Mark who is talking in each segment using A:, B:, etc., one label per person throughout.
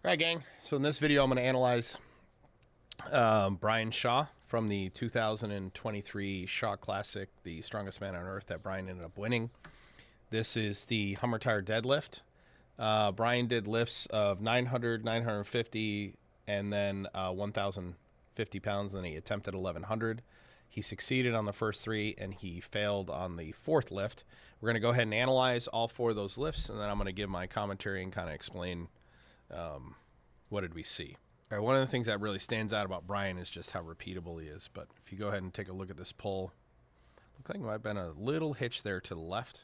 A: All right, gang. So in this video, I'm going to analyze Brian Shaw from the 2023 Shaw Classic, the strongest man on earth that Brian ended up winning. This is the Hummer Tire deadlift. Brian did lifts of 900, 950, and then 1,050 pounds. Then he attempted 1,100. He succeeded on the first three, and he failed on the fourth lift. We're going to go ahead and analyze all four of those lifts, and then I'm going to give my commentary and kind of explain what did we see. All right, one of the things that really stands out about Brian is just how repeatable he is. But if you go ahead and take a look at this pull, looks like there might have been a little hitch there to the left.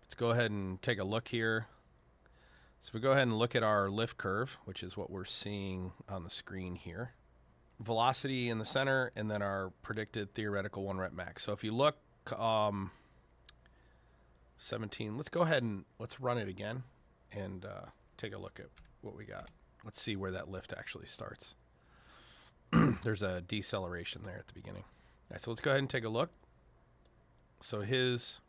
A: Let's go ahead and take a look here. So if we go ahead and look at our lift curve, which is what we're seeing on the screen here. Velocity in the center, and then our predicted theoretical 1 rep max. So if you look, 17, let's go ahead and let's run it again and take a look at what we got. Let's see where that lift actually starts. There's a deceleration there at the beginning. All right, so let's go ahead and take a look. So his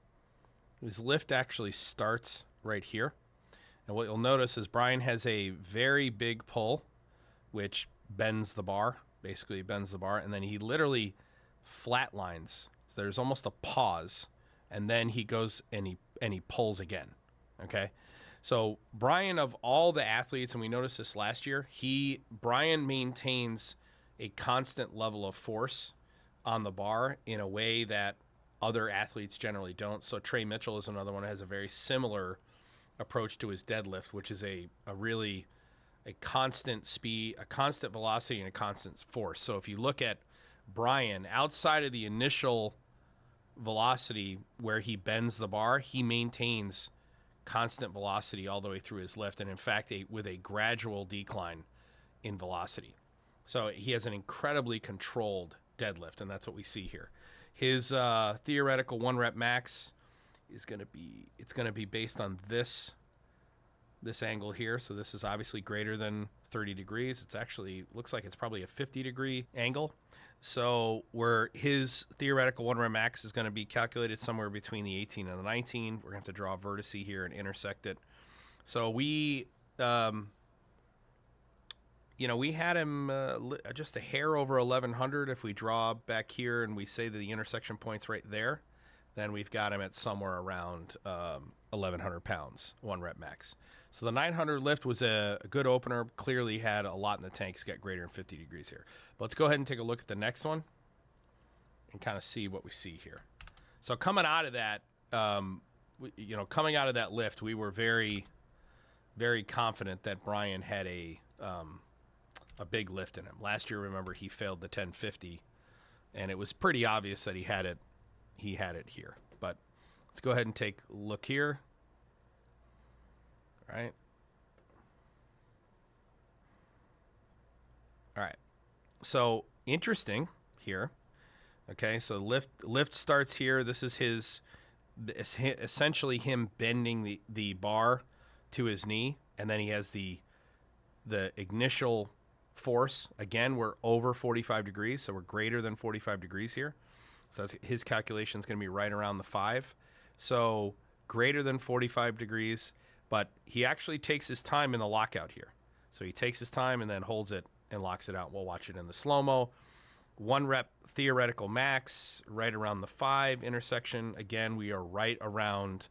A: lift actually starts right here. And what you'll notice is Brian has a very big pull, which bends the bar, basically bends the bar, and then he literally flatlines. So there's almost a pause, and then he goes and he pulls again. Okay? So Brian, of all the athletes, and we noticed this last year, Brian maintains a constant level of force on the bar in a way that other athletes generally don't. So Trey Mitchell is another one that has a very similar approach to his deadlift, which is a constant speed, a constant velocity, and a constant force. So if you look at Brian, outside of the initial velocity where he bends the bar, he maintains constant velocity all the way through his lift, and in fact with a gradual decline in velocity. So he has an incredibly controlled deadlift, and that's what we see here. His theoretical 1 rep max is going to be based on this angle here. So this is obviously greater than 30 degrees. It's actually looks like it's probably a 50-degree angle. So where his theoretical 1 rep max is going to be calculated somewhere between the 18 and the 19. We're going to have to draw a vertice here and intersect it. So we had him just a hair over 1,100. If we draw back here and we say that the intersection point's right there, then we've got him at somewhere around 1,100 pounds, 1 rep max. So the 900 lift was a good opener. Clearly had a lot in the tank. He's got greater than 50 degrees here. But let's go ahead and take a look at the next one and kind of see what we see here. So coming out of that, lift, we were very, very confident that Brian had a big lift in him. Last year, remember, he failed the 1050, and it was pretty obvious that he had it here. But let's go ahead and take a look here. All right. All right. So interesting here. Okay, so lift starts here. This is essentially him bending the bar to his knee, and then he has the initial force. Again, we're over 45 degrees, so we're greater than 45 degrees here. So his calculation is going to be right around the 5. So greater than 45 degrees, but he actually takes his time in the lockout here. So he takes his time and then holds it and locks it out. We'll watch it in the slow-mo. 1 rep theoretical max, right around the 5 intersection. Again, we are right around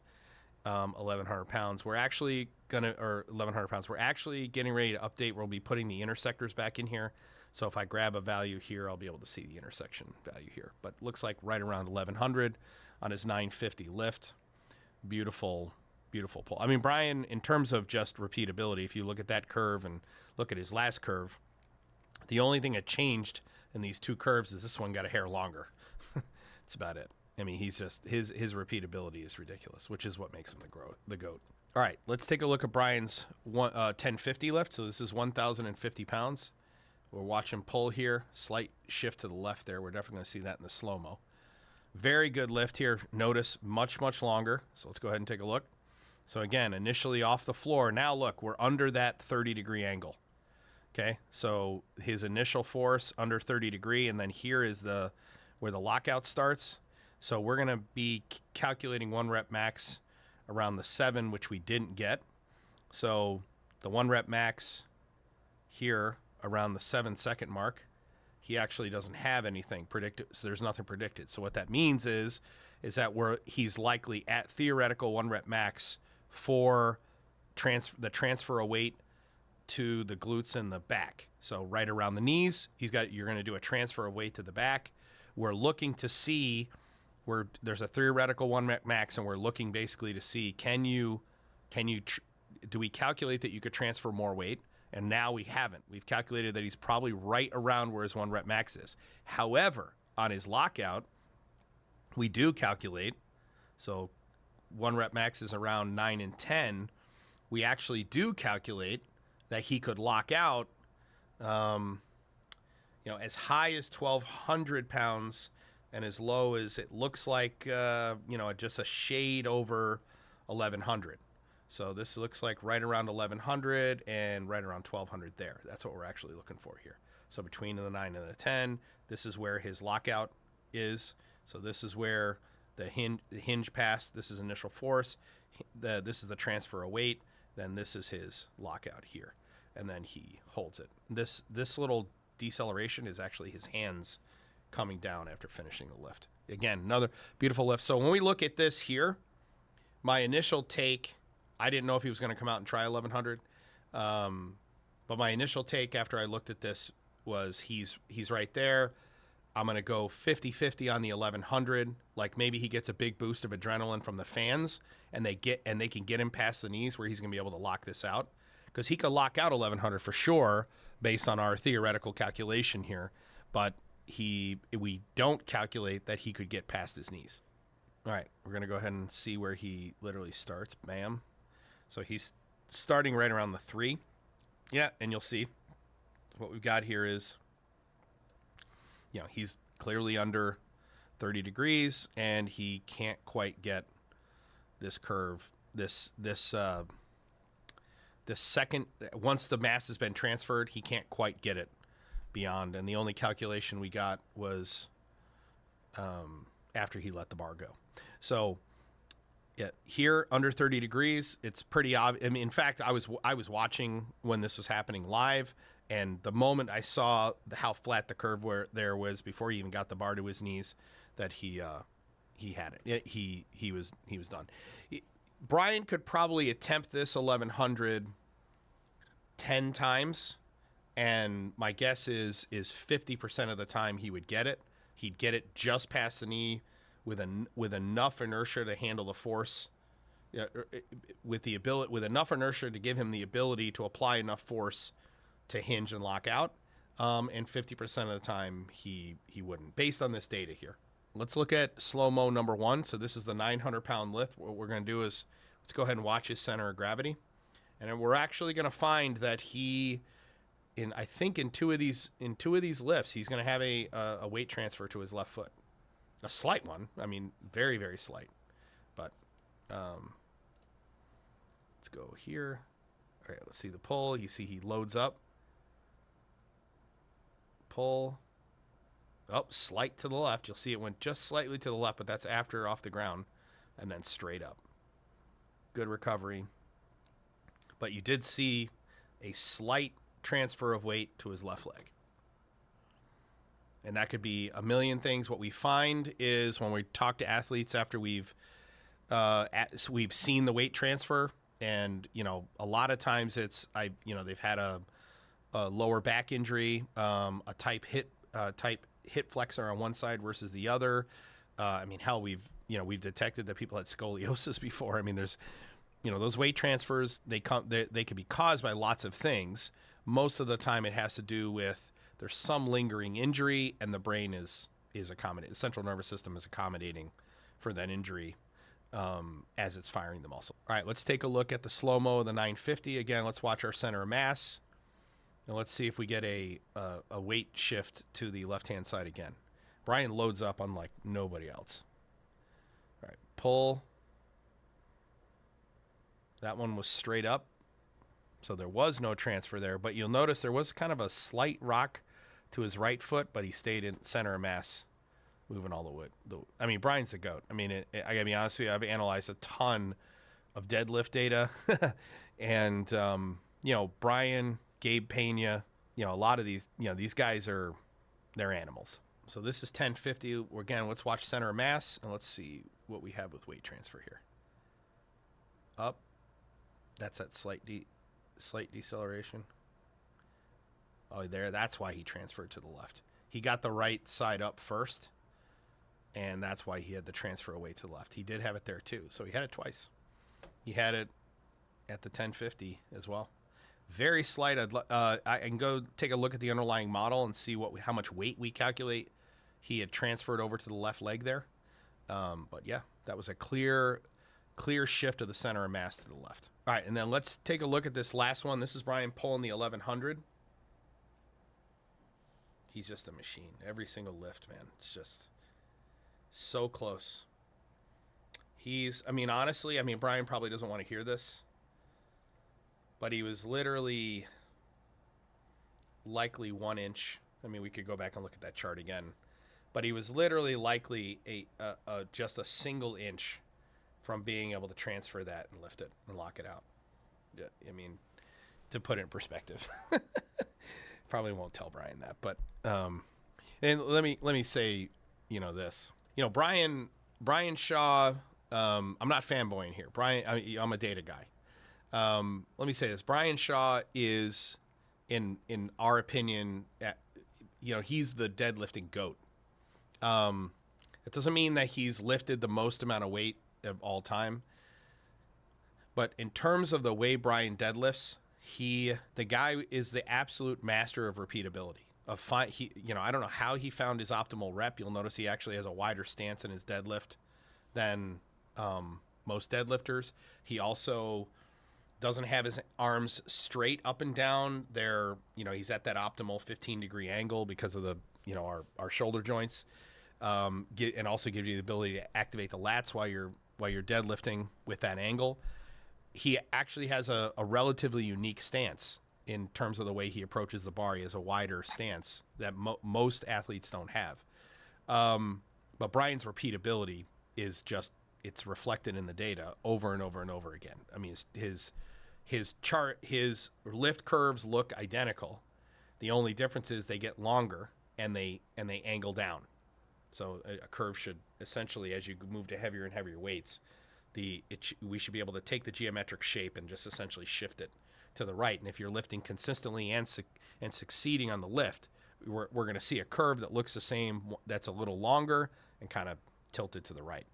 A: 1,100 pounds. We're actually 1,100 pounds. We're actually getting ready to update. We'll be putting the intersectors back in here. So if I grab a value here, I'll be able to see the intersection value here. But looks like right around 1,100 on his 950 lift. Beautiful, beautiful pull. I mean, Brian, in terms of just repeatability, if you look at that curve and look at his last curve, the only thing that changed in these two curves is this one got a hair longer. That's about it. I mean, he's just his repeatability is ridiculous, which is what makes him the GOAT. All right, let's take a look at Brian's 1050 lift. So this is 1,050 pounds. We'll watch him pull here. Slight shift to the left there. We're definitely going to see that in the slow-mo. Very good lift here. Notice much, much longer. So let's go ahead and take a look. So again, initially off the floor. Now look, we're under that 30-degree angle. Okay, so his initial force under 30 degree, and then here is where the lockout starts. So we're going to be calculating 1 rep max around the 7, which we didn't get. So the 1 rep max here around the 7-second mark, he actually doesn't have anything predicted. So there's nothing predicted. So what that means is that he's likely at theoretical 1 rep max for the transfer of weight to the glutes and the back. So right around the knees, you're going to do a transfer of weight to the back. We're looking to see where there's a theoretical 1 rep max, and we're looking basically to see, do we calculate that you could transfer more weight? And now we haven't. We've calculated that he's probably right around where his 1 rep max is. However, on his lockout, we do calculate, so 1 rep max is around 9 and 10. We actually do calculate that he could lock out, as high as 1,200 pounds and as low as it looks like, just a shade over 1,100. So this looks like right around 1,100 and right around 1,200 there. That's what we're actually looking for here. So between the 9 and the 10, this is where his lockout is. So this is where the hinge pass. This is initial force. This is the transfer of weight. Then this is his lockout here. And then he holds it. This little deceleration is actually his hands coming down after finishing the lift. Again, another beautiful lift. So when we look at this here, my initial take, I didn't know if he was going to come out and try 1,100. But my initial take after I looked at this was he's right there. I'm going to go 50-50 on the 1,100. Like maybe he gets a big boost of adrenaline from the fans and they can get him past the knees where he's going to be able to lock this out. Because he could lock out 1,100 for sure based on our theoretical calculation here. But we don't calculate that he could get past his knees. All right, we're going to go ahead and see where he literally starts. Bam. So he's starting right around the 3. Yeah, and you'll see what we've got here is, he's clearly under 30 degrees, and he can't quite get this curve, this second, once the mass has been transferred, he can't quite get it beyond. And the only calculation we got was after he let the bar go. So yeah, here under 30 degrees, it's pretty obvious. I mean, in fact, I was watching when this was happening live, and the moment I saw how flat the curve there was before he even got the bar to his knees, that he had it. He was done. Brian could probably attempt this 1,100 10 times, and my guess is 50% of the time he would get it. He'd get it just past the knee with enough inertia to handle the force, with enough inertia to give him the ability to apply enough force to hinge and lock out. And 50% of the time he wouldn't, based on this data here. Let's look at slow-mo number 1. So this is the 900-pound lift. What we're going to do is let's go ahead and watch his center of gravity. And we're actually going to find that I think in two of these lifts, he's going to have a weight transfer to his left foot. A slight one. I mean, very, very slight. But let's go here. All right, let's see the pull. You see he loads up. Pull. Oh, slight to the left. You'll see it went just slightly to the left, but that's after off the ground, and then straight up. Good recovery. But you did see a slight transfer of weight to his left leg. And that could be a million things. What we find is when we talk to athletes after we've seen the weight transfer, and a lot of times they've had a lower back injury, a type hip flexor on one side versus the other. We've detected that people had scoliosis before. I mean, there's those weight transfers, they can be caused by lots of things. Most of the time it has to do with there's some lingering injury, and the brain is accommodating. The central nervous system is accommodating for that injury as it's firing the muscle. All right, let's take a look at the slow-mo of the 950. Again, let's watch our center of mass. And let's see if we get a weight shift to the left-hand side again. Brian loads up unlike nobody else. All right, pull. That one was straight up. So there was no transfer there, but you'll notice there was kind of a slight rock to his right foot, but he stayed in center of mass, moving all the way. Brian's the GOAT. I gotta be honest with you, I've analyzed a ton of deadlift data, and Brian, Gabe Pena, you know, a lot of these, you know, these guys they're animals. So this is 1050. Again, let's watch center of mass, and let's see what we have with weight transfer here. Up. That's that slight deceleration. Oh, there. That's why he transferred to the left. He got the right side up first, and that's why he had the transfer away to the left. He did have it there too, so he had it twice. He had it at the 1050 as well. Very slight. I can go take a look at the underlying model and see how much weight we calculate he had transferred over to the left leg there. But yeah, that was a clear shift of the center of mass to the left. All right, and then let's take a look at this last one. This is Brian pulling the 1100. He's just a machine. Every single lift, man. It's just so close. I mean, honestly, Brian probably doesn't want to hear this, but he was literally likely 1 inch. I mean, we could go back and look at that chart again, but he was literally likely just a single inch from being able to transfer that and lift it and lock it out. I mean, to put it in perspective. Probably won't tell Brian that, but and let me say, you know, this, you know, Brian Shaw. I'm not fanboying here. I'm a data guy. Let me say this: Brian Shaw is, in our opinion, you know, he's the deadlifting GOAT. It doesn't mean that he's lifted the most amount of weight of all time, but in terms of the way Brian deadlifts, the guy is the absolute master of repeatability. You know, I don't know how he found his optimal rep. You'll notice he actually has a wider stance in his deadlift than most deadlifters. He also doesn't have his arms straight up and down. You know, he's at that optimal 15-degree angle because of the, you know, our shoulder joints, and also gives you the ability to activate the lats while you're deadlifting with that angle. He actually has a relatively unique stance in terms of the way he approaches the bar. He has a wider stance that most athletes don't have. But Brian's repeatability is just, it's reflected in the data over and over and over again. I mean, his chart, his lift curves look identical. The only difference is they get longer and they angle down. So a curve should essentially, as you move to heavier and heavier weights, we should be able to take the geometric shape and just essentially shift it to the right. And if you're lifting consistently and succeeding on the lift, we're going to see a curve that looks the same, that's a little longer and kind of tilted to the right.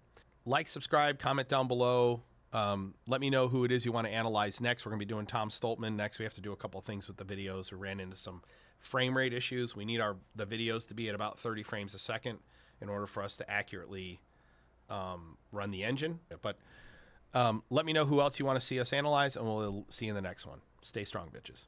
A: Like, subscribe, comment down below. Let me know who it is you want to analyze next. We're going to be doing Tom Stoltman next. We have to do a couple of things with the videos. We ran into some frame rate issues. We need the videos to be at about 30 frames a second in order for us to accurately run the engine. But let me know who else you want to see us analyze, and we'll see you in the next one. Stay strong, bitches.